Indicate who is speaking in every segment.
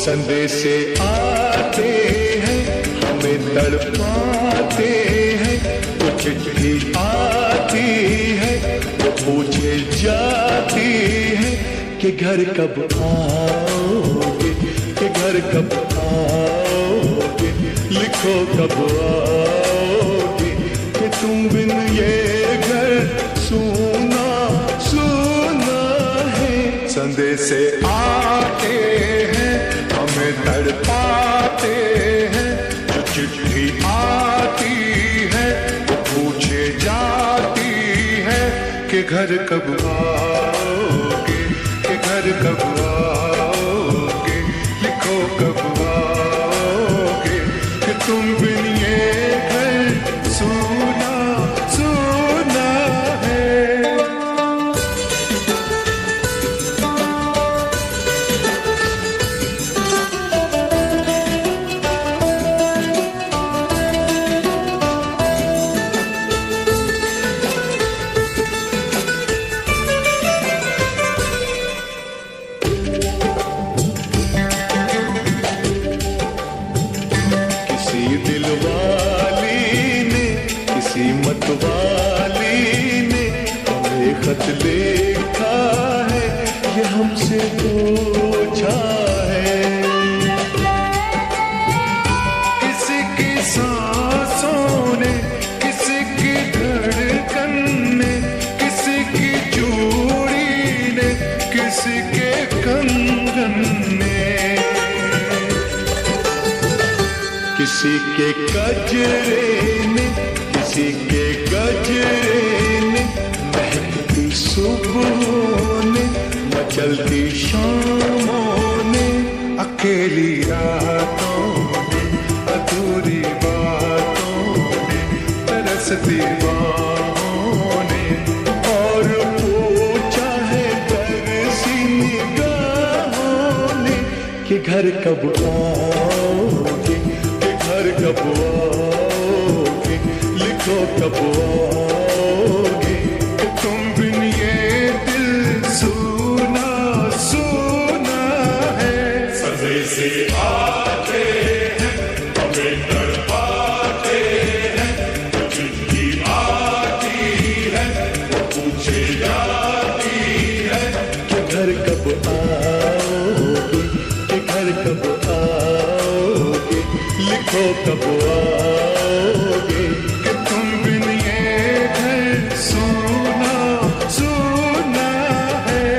Speaker 1: संदेशे आते हैं, हमें तड़पाते हैं। वो चिट्ठी आती है, वो पूछे जाती है कि घर कब आओगे, कि घर कब आओगे, लिखो कब आओगे, कि तुम बिन ये घर सूना सूना है। संदेशे आते हैं, हमें तड़पाते हैं। जो चिट्ठी आती है, वो पूछे जाती है कि घर कब आओगे, कि घर कब आओगे, लिखो कब आओगे, कि तुम बिन ये घर सूना सूना है। वाली ने हमें खत लिखा है, ये हमसे पूछा है। किसी की सांसों ने, किसी की धड़कन ने, किसी की चूड़ी ने, किसी के कंगन ने, किसी के गजरे ने, किसी के गजरे ने, महकती सुबहों ने, मचलती शामों ने, अकेली रातों ने, अधूरी बातों ने, तरसती बाहों ने, और पूछा है तरसी निगाहों ने कि घर कब आओगे, कि घर कब आओगे, लिखो कब आओगे, कि तुम बिन ये दिल सूना सूना है।
Speaker 2: संदेशे आते हैं, हमें तड़पाते हैं। जो चिट्ठी आती है, वो पूछे जाती है
Speaker 1: कि घर कब आओगे, कि घर कब आओगे, लिखो कब आओगे, कि तुम बिन ये घर सूना सूना है।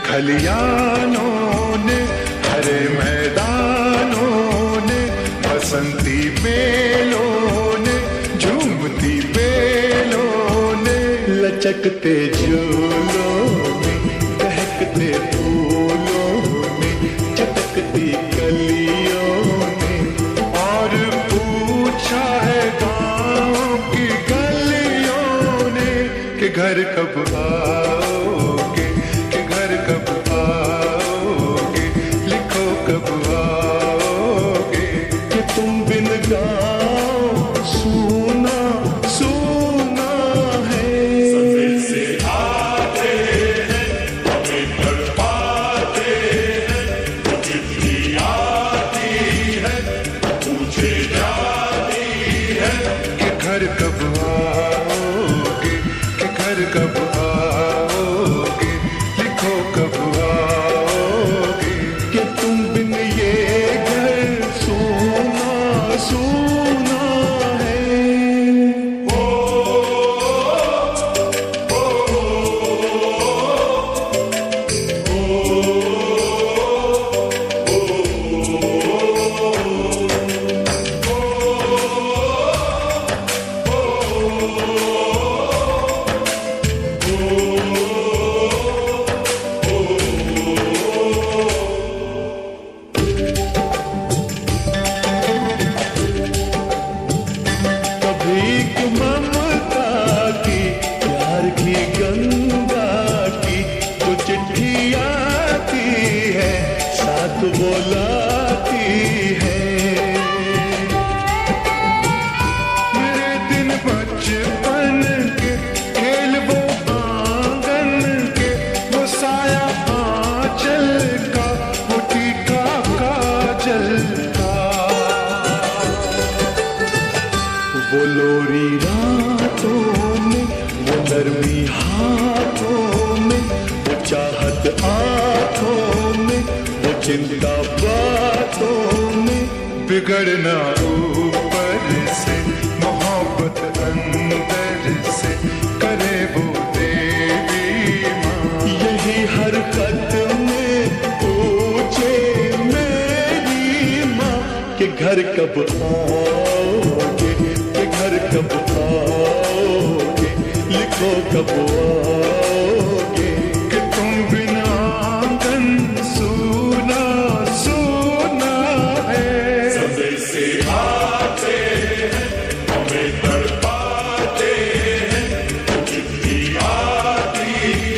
Speaker 1: खलियानों ने, हरे मैदानों ने, बसंती बेलों ने, झूमती बेलों ने, लचकते झूलों ने, बहकते फूलों ने, चटकती कलियों ने, और पूछा है गाँव की गलियों ने कि घर कब आओगे, कि घर कब आओगे, लिखो कब आओगे, कि तुम बिन गाँव सूना सूना है।
Speaker 2: संदेशे आते हैं, हमें तड़पाते हैं। वो चिट्ठी आती है, पूछे जाती है
Speaker 1: कि घर कब आओगे, कि घर कब आओगे, लिखो कब आओगे, कि तुम बिन ये घर सूना सूना है। वो लोरी रातों में, वो नरमी हाथों में, वो चाहत आंखों में, वो चिंता बातों में, बिगड़ना ऊपर से, मोहब्बत अंदर से, करे वो देवी माँ। यही हरकत में पूछे मेरी माँ कि घर कब आओगे, कि घर कब आओगे, लिखो कब आओगे, कि तुम बिना आंगन सूना सूना है।
Speaker 2: संदेशे आते हैं, हमें तड़पाते हैं, वो चिट्ठी आती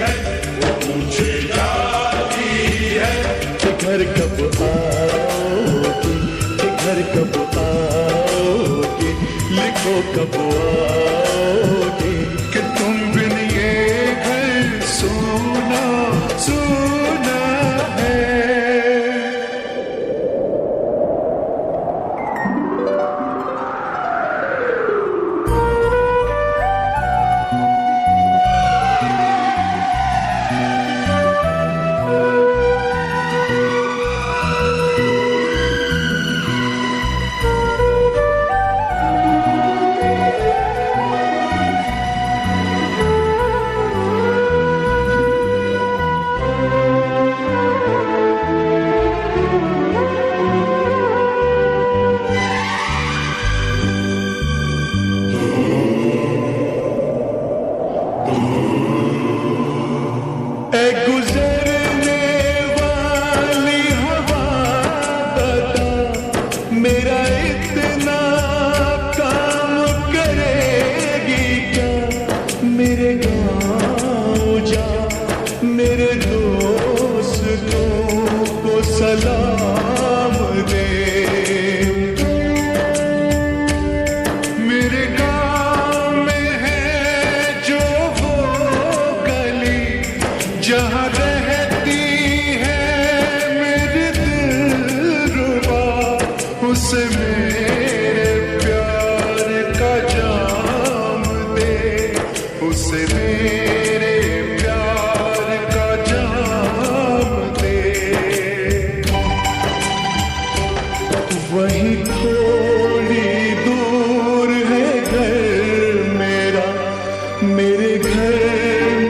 Speaker 2: है, वो पूछे जाती है
Speaker 1: कि घर कब आओगे, कि घर कब आओगे, लिखो कब आओगे, कि तुम बिन ये घर सूना सूना है। गुजरने वाली हवा बता, मेरा इतना काम करेगी क्या। मेरे गाँव जा, मेरे दोस्तों को सलाम दे। मेरे गाँव में है जो वो गली जहाँ रहती है मेरी दिलरुबा, उसे मेरे प्यार का जाम दे, उसे मेरे प्यार का जाम दे। वहीं थोड़ी दूर है घर मेरा, मेरे घर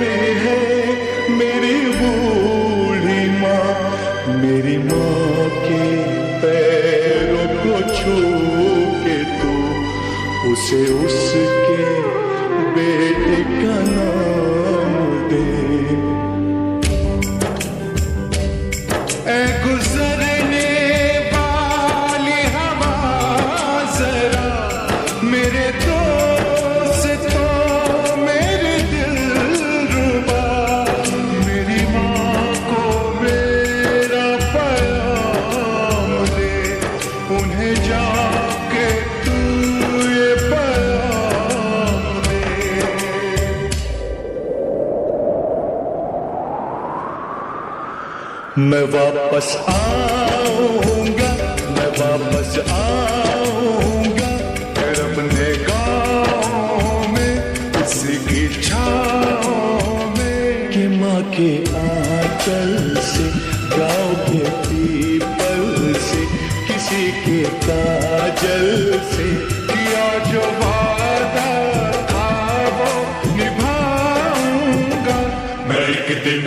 Speaker 1: में है मेरी बूढ़ी माँ। मेरी माँ के पैरों को छू के तू उसे उसके बेटे का नाम दे। ऐ गुजरने वाली हवा जरा, मेरे दोस्तों मेरे दिलरुबा, मेरी माँ को मेरा पैगाम दे, उन्हें जाके तू ये पैगाम दे। मैं वापस आऊंगा, मैं वापस आऊंगा, फिर अपने गाँव में किसी की छाँव में, कि माँ के आंचल से, गाँव के पीपल से, किसी के काजल से, किया जो वादा था वो निभाऊंगा।
Speaker 2: मैं एक दिन